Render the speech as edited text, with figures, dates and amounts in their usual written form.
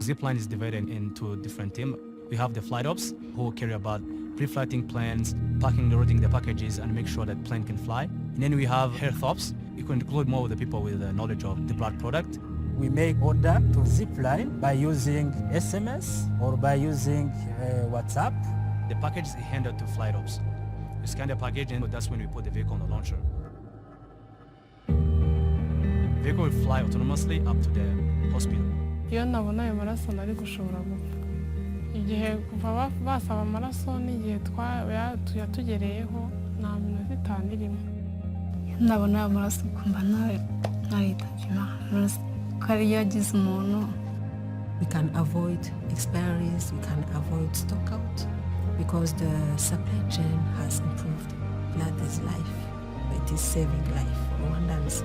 zip line is divided into different teams. We have the flight ops who care about pre-flighting planes, packing, loading the packages, and make sure that plane can fly. And then we have health ops. You can include more of the people with the knowledge of the blood product. We make order to zip line by using SMS or by using WhatsApp. The package is handed to flight ops. We scan the package and that's when we put the vehicle on the launcher. The vehicle will fly autonomously up to the hospital. Iyo nabona ayo maraso nari gushobora gupfa. Igihe kuva basaba amaraso n'igihe yatugereyeho nta minota 5 irimo. Nabona amaraso kumva naritavye Imana. Kari yagize umuntu. We can avoid expiries, we can avoid stockout because the supply chain has improved. Blood is life, it is saving life for Rwandans.